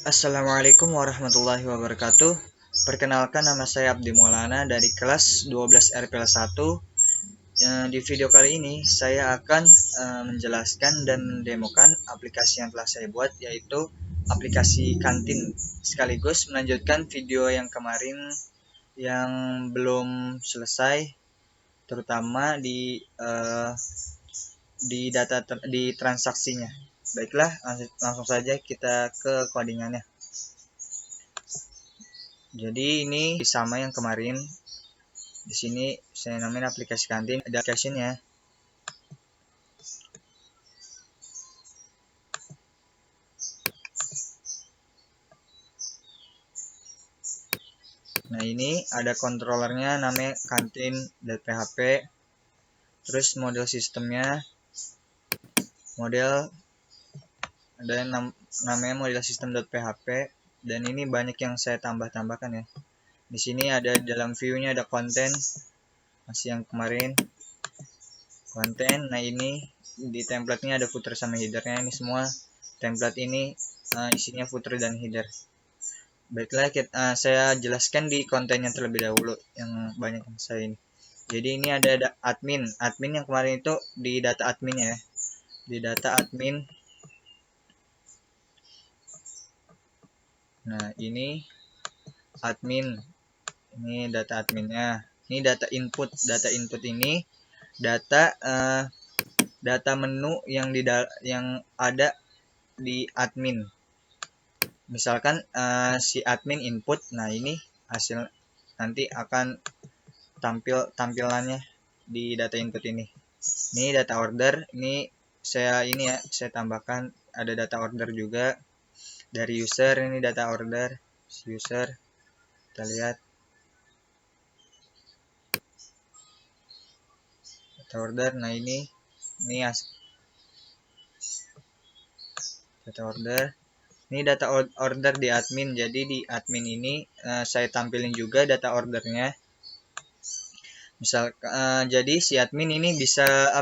Assalamualaikum warahmatullahi wabarakatuh. Perkenalkan, nama saya Abdi Maulana dari kelas 12 RPL 1. Di video kali ini saya akan menjelaskan dan mendemokan aplikasi yang telah saya buat, yaitu aplikasi kantin. Sekaligus melanjutkan video yang kemarin yang belum selesai, terutama di transaksinya. Baiklah, langsung saja kita ke codingannya. Jadi ini sama yang kemarin. Di sini saya namain aplikasi kantin, ada application-nya. Nah, ini ada controllernya namanya kantin.php. Terus model sistemnya model ada namanya model system.php, dan ini banyak yang saya tambahkan ya. Di sini ada dalam view-nya ada konten, masih yang kemarin konten. Nah, ini di template-nya ada footer sama header-nya. Ini semua template ini isinya footer dan header. Baiklah, saya jelaskan di kontennya terlebih dahulu yang banyak yang saya ini. Jadi ini ada admin. Admin yang kemarin itu di data admin ya. Di data admin. Nah, ini admin. Ini data adminnya. Ini data input. Data input ini data menu yang ada di admin. Misalkan si admin input, nah ini hasil nanti akan tampilannya di data input ini. Ini data order, ini saya tambahkan ada data order juga dari user. Ini data order user, kita lihat data order. Nah, ini data order. Ini data order di admin. Jadi di admin ini saya tampilin juga data ordernya. Misal jadi si admin ini bisa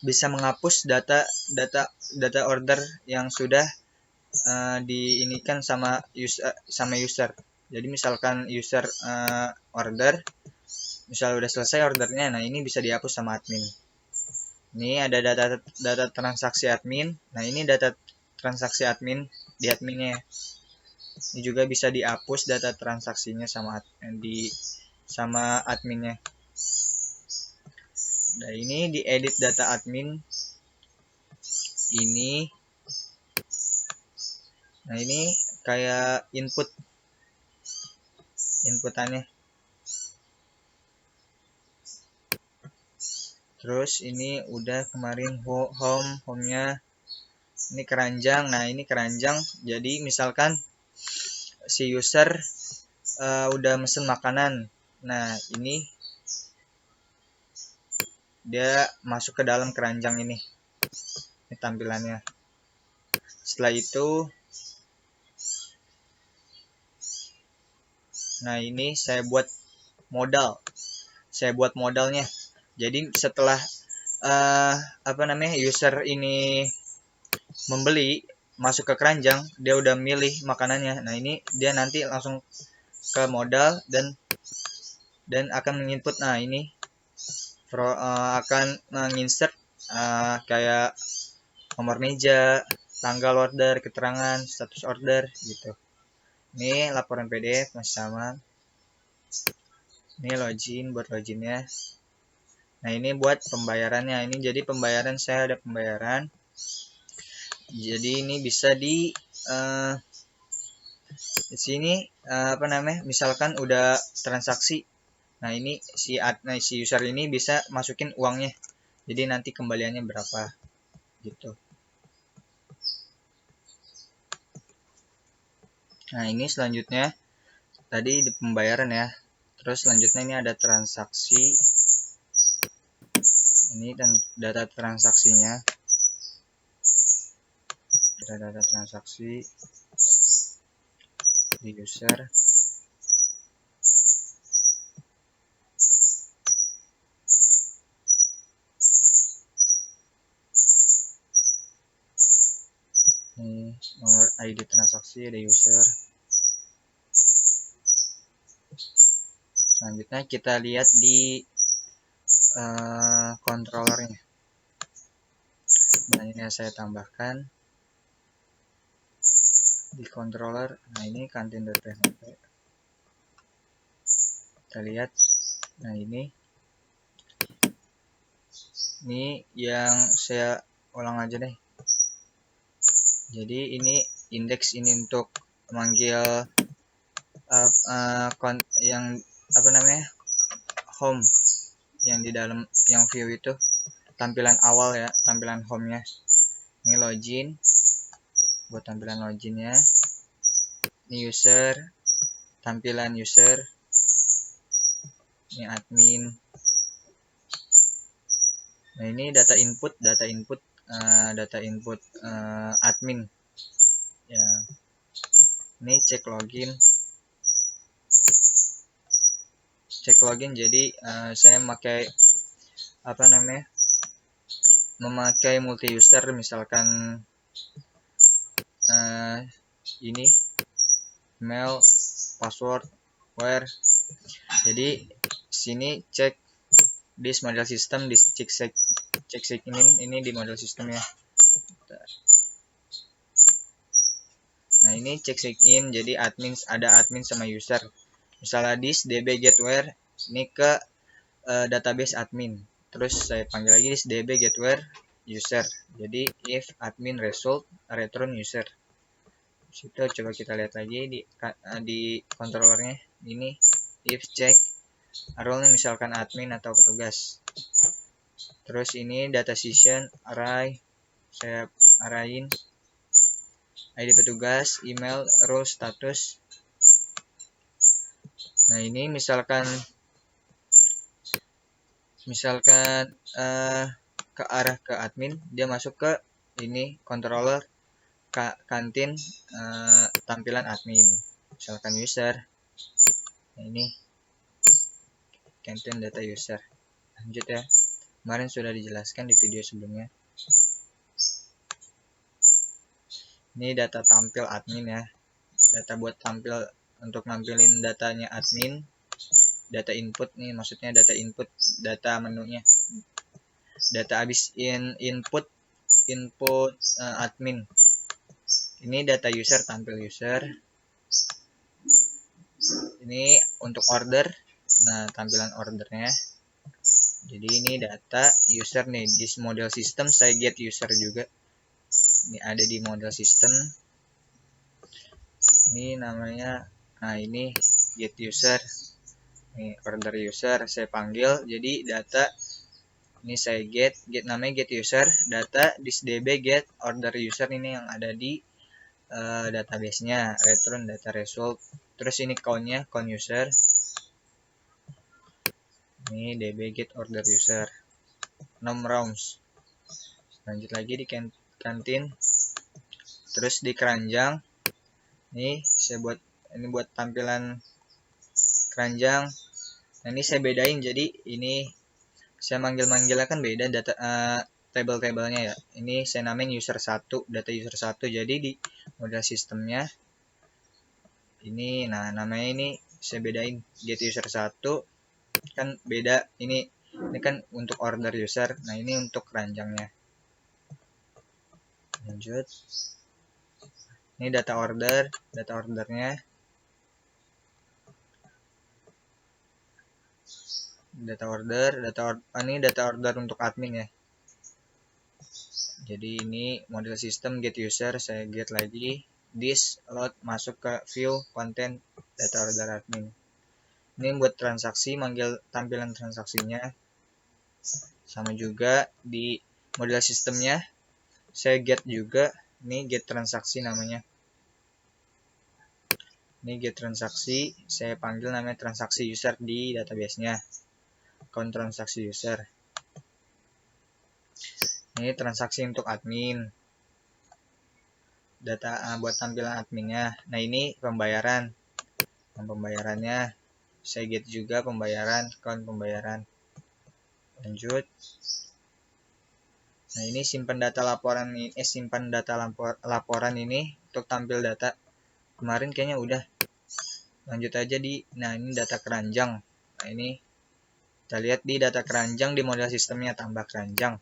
bisa menghapus data order yang sudah diinikan sama user. Jadi misalkan user order, misal udah selesai ordernya, nah ini bisa dihapus sama admin. Ini ada data transaksi admin. Nah, ini data transaksi admin di adminnya. Ini juga bisa dihapus data transaksinya sama adminnya. Nah, ini di edit data admin ini. Nah, ini kayak inputannya. Terus ini udah kemarin home-nya. Ini keranjang. Nah, ini keranjang. Jadi misalkan si user udah mesen makanan. Nah, ini dia masuk ke dalam keranjang ini. Ini tampilannya. Setelah itu, nah ini saya buat modalnya. Jadi setelah user ini membeli, masuk ke keranjang, dia udah milih makanannya. Nah, ini dia nanti langsung ke modal dan akan menginput. Nah, ini akan menginsert kayak nomor meja, tanggal order, keterangan, status order gitu. Ini laporan PDF masih sama. Ini login, buat loginnya. Nah, ini buat pembayarannya. Ini jadi pembayaran, saya ada pembayaran. Jadi ini bisa di sini misalkan udah transaksi. Nah, ini si user ini bisa masukin uangnya. Jadi nanti kembaliannya berapa gitu. Nah, ini selanjutnya tadi di pembayaran ya. Terus selanjutnya ini ada transaksi. Ini dan data transaksinya. Data transaksi di user. Ini nomor ID transaksi, ada user. Selanjutnya kita lihat di controllernya. Nah, ini saya tambahkan di controller. Nah, ini kantin.php. Kita lihat. Nah, ini yang saya ulang aja deh. Jadi ini indeks ini untuk memanggil yang apa namanya, home, yang di dalam yang view itu tampilan awal ya, tampilan home-nya. Ini login, buat tampilan loginnya. Ini user, tampilan user. Ini admin. Nah, ini data input admin ya. Ini cek login, jadi saya memakai multi user, misalkan ini email, password, where. Jadi sini cek di model system, di cek ini di model systemnya. Nah, ini cek in, jadi ada admin sama user. Misalnya this db get where, ini ke database admin. Terus saya panggil lagi this db get where user. Jadi if admin result return user. Situ coba kita lihat lagi di controllernya. Ini if check role-nya misalkan admin atau petugas. Terus ini data session array, saya arahin ID petugas, email, role, status. Nah, ini misalkan ke arah ke admin, dia masuk ke ini controller kantin tampilan admin, misalkan user. Nah, ini kantin data user. Lanjut ya, kemarin sudah dijelaskan di video sebelumnya. Ini data tampil admin ya, data buat tampil untuk nampilin datanya admin. Data input nih, maksudnya data input, data menunya, data habis input admin. Ini data user, tampil user. Ini untuk order, nah tampilan ordernya. Jadi ini data user nih, di model system saya get user juga. Ini ada di model system. Ini namanya, nah ini get user. Ini order user saya panggil, jadi data ini saya get namanya get user, data this db get order user, ini yang ada di database-nya, return data result. Terus ini count user. Ini db get order user, nom rounds. Lanjut lagi di kantin. Terus di keranjang, ini saya buat tampilan keranjang. Nah, ini saya bedain, jadi ini saya manggilnya kan beda data table-tablenya ya. Ini saya namain user 1, data user 1. Jadi di model sistemnya ini, nah namanya ini saya bedain, get user 1 kan beda. Ini kan untuk order user. Nah, ini untuk keranjangnya. Lanjut. Ini data ordernya. Ini data order untuk admin ya. Jadi ini model system get user, saya get lagi this load masuk ke view content data order admin. Ini buat transaksi, manggil tampilan transaksinya. Sama juga di model sistemnya saya get juga, ini get transaksi namanya. Ini get transaksi, saya panggil namanya transaksi user di database-nya. Count transaksi user. Ini transaksi untuk admin. Data buat tampilan adminnya. Nah, ini pembayaran. Nah, pembayarannya saya get juga pembayaran, count pembayaran. Lanjut. Nah, ini simpan data laporan ini, simpan data laporan ini untuk tampil data. Kemarin kayaknya udah. Lanjut aja nah ini data keranjang. Nah, ini kita lihat di data keranjang di model sistemnya, tambah keranjang.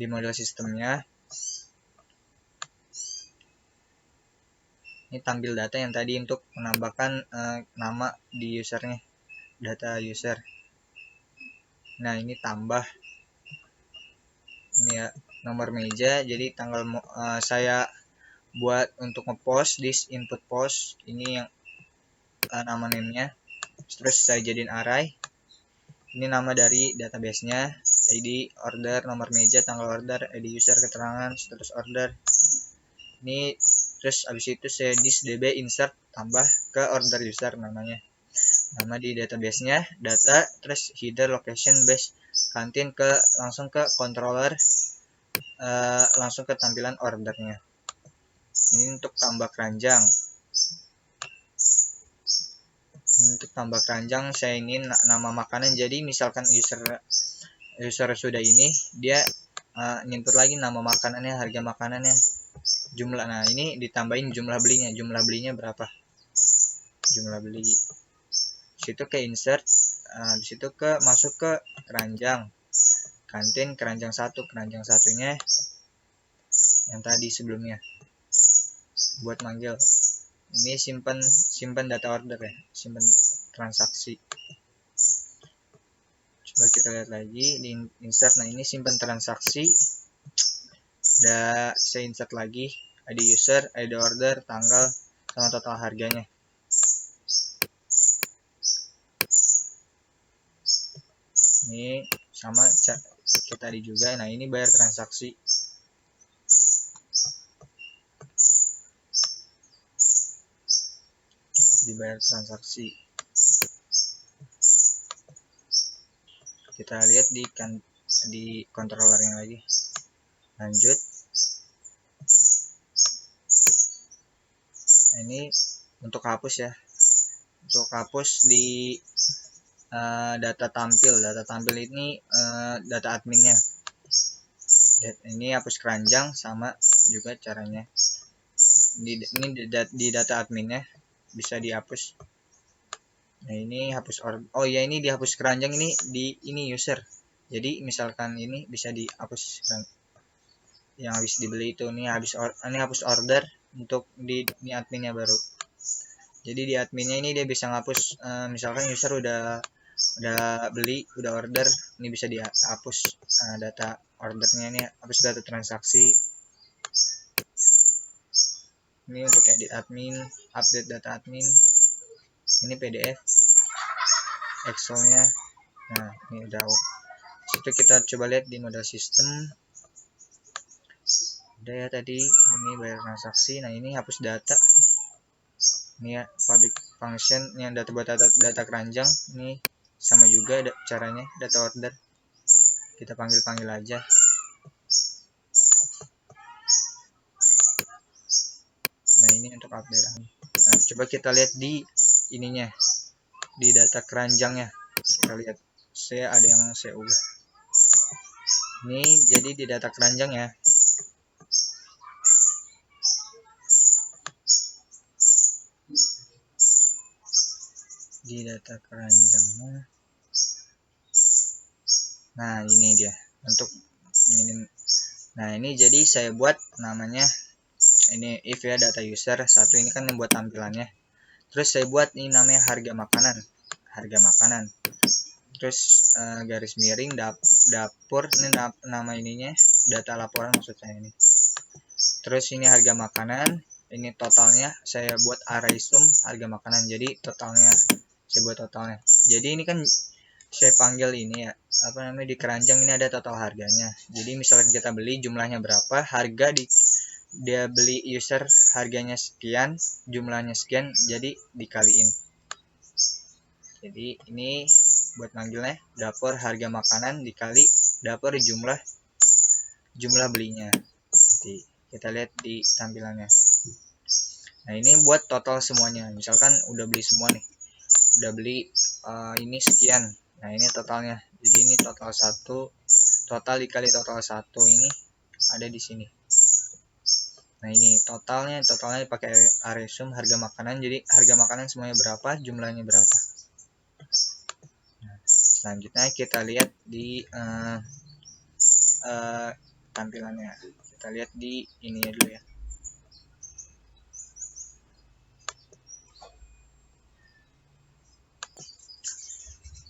Di model sistemnya ini tampil data yang tadi untuk menambahkan nama di usernya, data user. Nah, ini tambah ini ya, nomor meja. Jadi tanggal saya buat untuk ngepost di input post ini yang nama name-nya. Terus saya jadiin array. Ini nama dari database-nya, ID, order, nomor meja, tanggal order, ID user, keterangan, status order. Ini terus abis itu saya db insert tambah ke order user namanya. Nama di database-nya, data, terus header location base kantin ke langsung ke controller, langsung ke tampilan ordernya. Ini untuk tambah keranjang. Untuk tambah keranjang saya ingin nama makanan, jadi misalkan user sudah ini dia input lagi nama makanannya, harga makanannya, jumlah. Nah, ini ditambahin jumlah belinya berapa, jumlah beli. Situ ke insert, disitu ke masuk ke keranjang kantin, keranjang satunya yang tadi sebelumnya buat manggil. Ini simpan data order ya, simpan transaksi. Coba kita lihat lagi di insert. Nah, ini simpan transaksi. Saya insert lagi ID user, ID order, tanggal, sama total harganya. Ini sama kita tadi juga. Nah, ini bayar transaksi. Dibayar transaksi. Kita lihat di controllernya lagi. Lanjut. Nah, ini untuk hapus ya. Untuk hapus di data tampil ini data adminnya. Ini hapus keranjang sama juga caranya. Ini di data adminnya bisa dihapus. Nah, ini hapus oh ya, ini dihapus keranjang ini ini user. Jadi misalkan ini bisa dihapus yang habis dibeli itu. Ini hapus order untuk di adminnya baru. Jadi di adminnya ini dia bisa ngapus misalkan user udah beli, udah order, ini bisa dihapus data ordernya, ini hapus data transaksi. Ini untuk edit admin, update data admin. Ini PDF, Excel-nya. Nah, ini udah. Situ kita coba lihat di model sistem. Udah ya tadi, ini bayar transaksi. Nah, ini hapus data. Ini ya, public function yang data buat data keranjang. Ini sama juga caranya, data order. Kita panggil aja. Nah, ini untuk update. Nah, coba kita lihat di ininya, di data keranjangnya. Kita lihat, ada yang saya ubah. Ini jadi di data keranjang ya. Di data keranjangnya. Nah, ini dia untuk ini. Nah, ini jadi saya buat namanya ini if ya, data user satu, ini kan membuat tampilannya. Terus saya buat ini namanya harga makanan. Terus garis miring dapur, ini nama ininya, data laporan maksud saya ini. Terus ini harga makanan, ini totalnya saya buat array sum harga makanan. Jadi totalnya saya buat totalnya. Jadi ini kan saya panggil ini ya, apa namanya, di keranjang ini ada total harganya. Jadi misalnya kita beli jumlahnya berapa, harga dia beli user harganya sekian, jumlahnya sekian, jadi dikaliin. Jadi ini buat manggilnya dapur harga makanan dikali dapur jumlah belinya. Jadi kita lihat di tampilannya. Nah, ini buat total semuanya. Misalkan udah beli semua nih, udah beli ini sekian. Nah, ini totalnya. Jadi ini total 1, total dikali total 1 ini ada di sini. Nah ini totalnya pakai array sum harga makanan, jadi harga makanan semuanya berapa, jumlahnya berapa. Nah, selanjutnya kita lihat di tampilannya, kita lihat di ini ya dulu ya.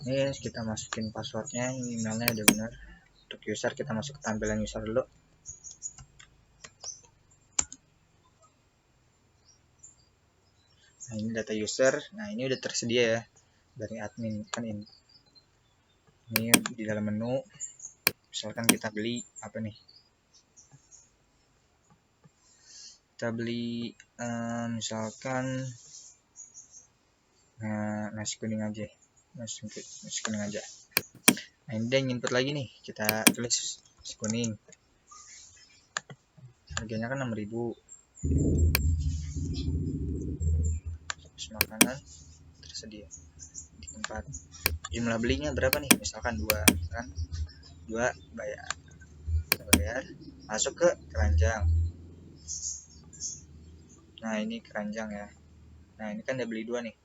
Ini kita masukin passwordnya, ini emailnya udah benar. Untuk user kita masuk ke tampilan user dulu. Nah ini data user, nah ini udah tersedia ya dari admin kan ini di dalam menu. Misalkan kita beli apa nih, kita beli misalkan nasi kuning aja, nasi kuning aja. Nah ini dia input lagi nih, kita tulis nasi kuning, harganya kan 6.000. Terus makanan tersedia di tempat, jumlah belinya berapa nih, misalkan 2 kan, 2 bayar masuk ke keranjang. Nah ini keranjang ya, nah ini kan udah beli 2 nih.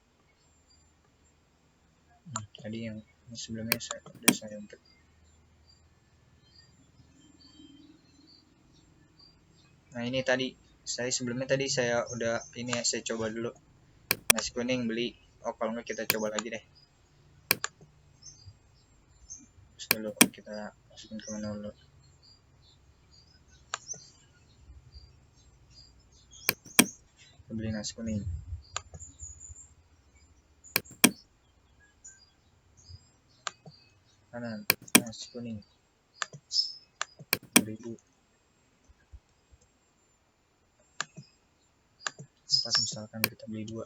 Tadi yang sebelumnya saya input. Nah ini tadi sebelumnya saya udah ini ya, saya coba dulu nasi kuning beli. Oh kalau nggak kita coba lagi deh. Terus dulu kita masukin ke menu dulu. Kita beli nasi kuning. Kanan nasi kuning 2.000. Pas misalkan kita beli 2.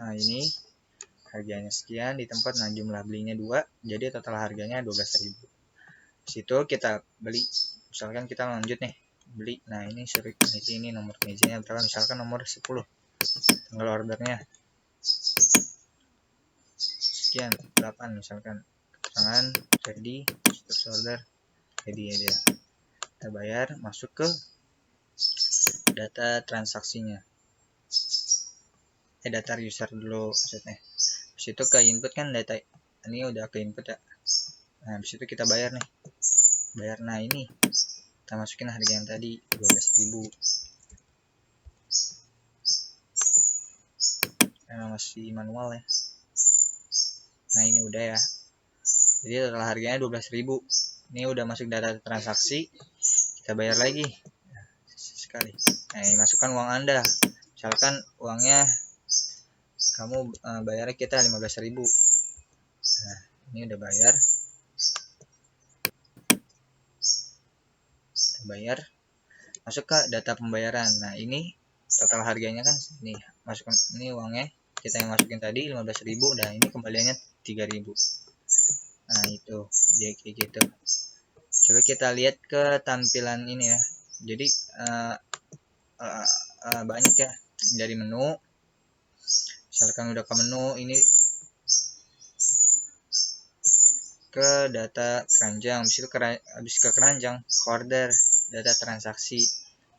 Nah ini harganya sekian di tempat, nah jumlah belinya 2, jadi total harganya 12.000. Situ kita beli, misalkan kita lanjut nih beli. Nah ini suruh meja, ini nomor mejanya berapa, misalkan nomor 10, tanggal ordernya sekian 8 misalkan, keterangan ready, terus order ready aja. Kita bayar, masuk ke data transaksinya, data user dulu maksudnya. Habis itu ke input kan, data ini udah ke input ya. Nah habis itu kita bayar nih, nah ini kita masukin harga yang tadi 12.000. Masih manual ya. Nah ini udah ya, jadi total harganya 12.000. Ini udah masuk data transaksi, kita bayar lagi sekali. Nah ini masukkan uang Anda, misalkan uangnya kamu bayarnya kita 15.000. Nah ini udah bayar, kita bayar, masuk ke data pembayaran. Nah ini total harganya kan ini, masukkan ini uangnya kita yang masukin tadi 15.000, dan ini kembaliannya 3.000. Nah itu jadi kayak gitu. Coba kita lihat ke tampilan ini ya. Jadi banyak ya dari menu. Misalkan udah ke menu, ini ke data keranjang, habis ke keranjang, ke order, data transaksi,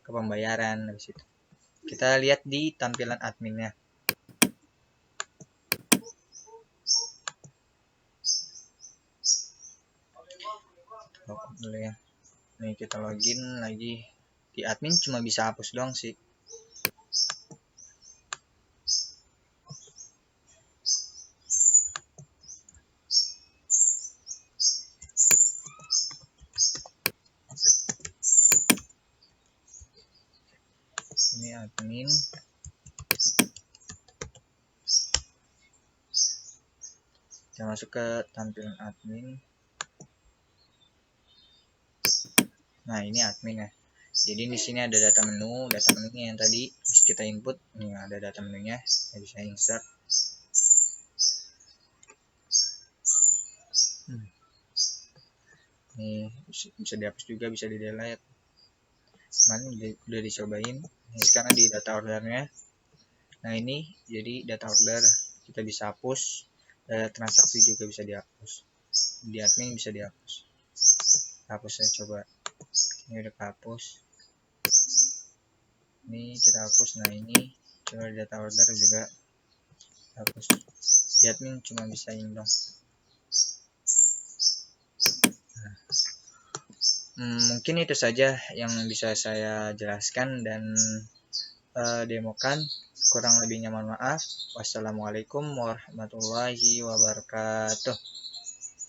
ke pembayaran. Habis itu kita lihat di tampilan adminnya. Login dulu ya. Nih kita login lagi di admin, cuma bisa hapus doang sih. Ini admin, kita masuk ke tampilan admin. Nah ini admin ya, jadi di sini ada data menunya yang tadi kita input. Ini ada data menunya, ya bisa insert. Ini bisa dihapus juga, bisa di delete. Kemarin udah dicobain. Ini sekarang di data ordernya. Nah ini jadi data order, kita bisa hapus, transaksi juga bisa dihapus, di admin bisa dihapus. Hapus, saya coba, ini udah hapus, ini kita hapus. Nah ini coba data order juga hapus, di admin cuma bisa ini dong. Mungkin itu saja yang bisa saya jelaskan dan demokan. Kurang lebihnya mohon maaf. Wassalamualaikum warahmatullahi wabarakatuh.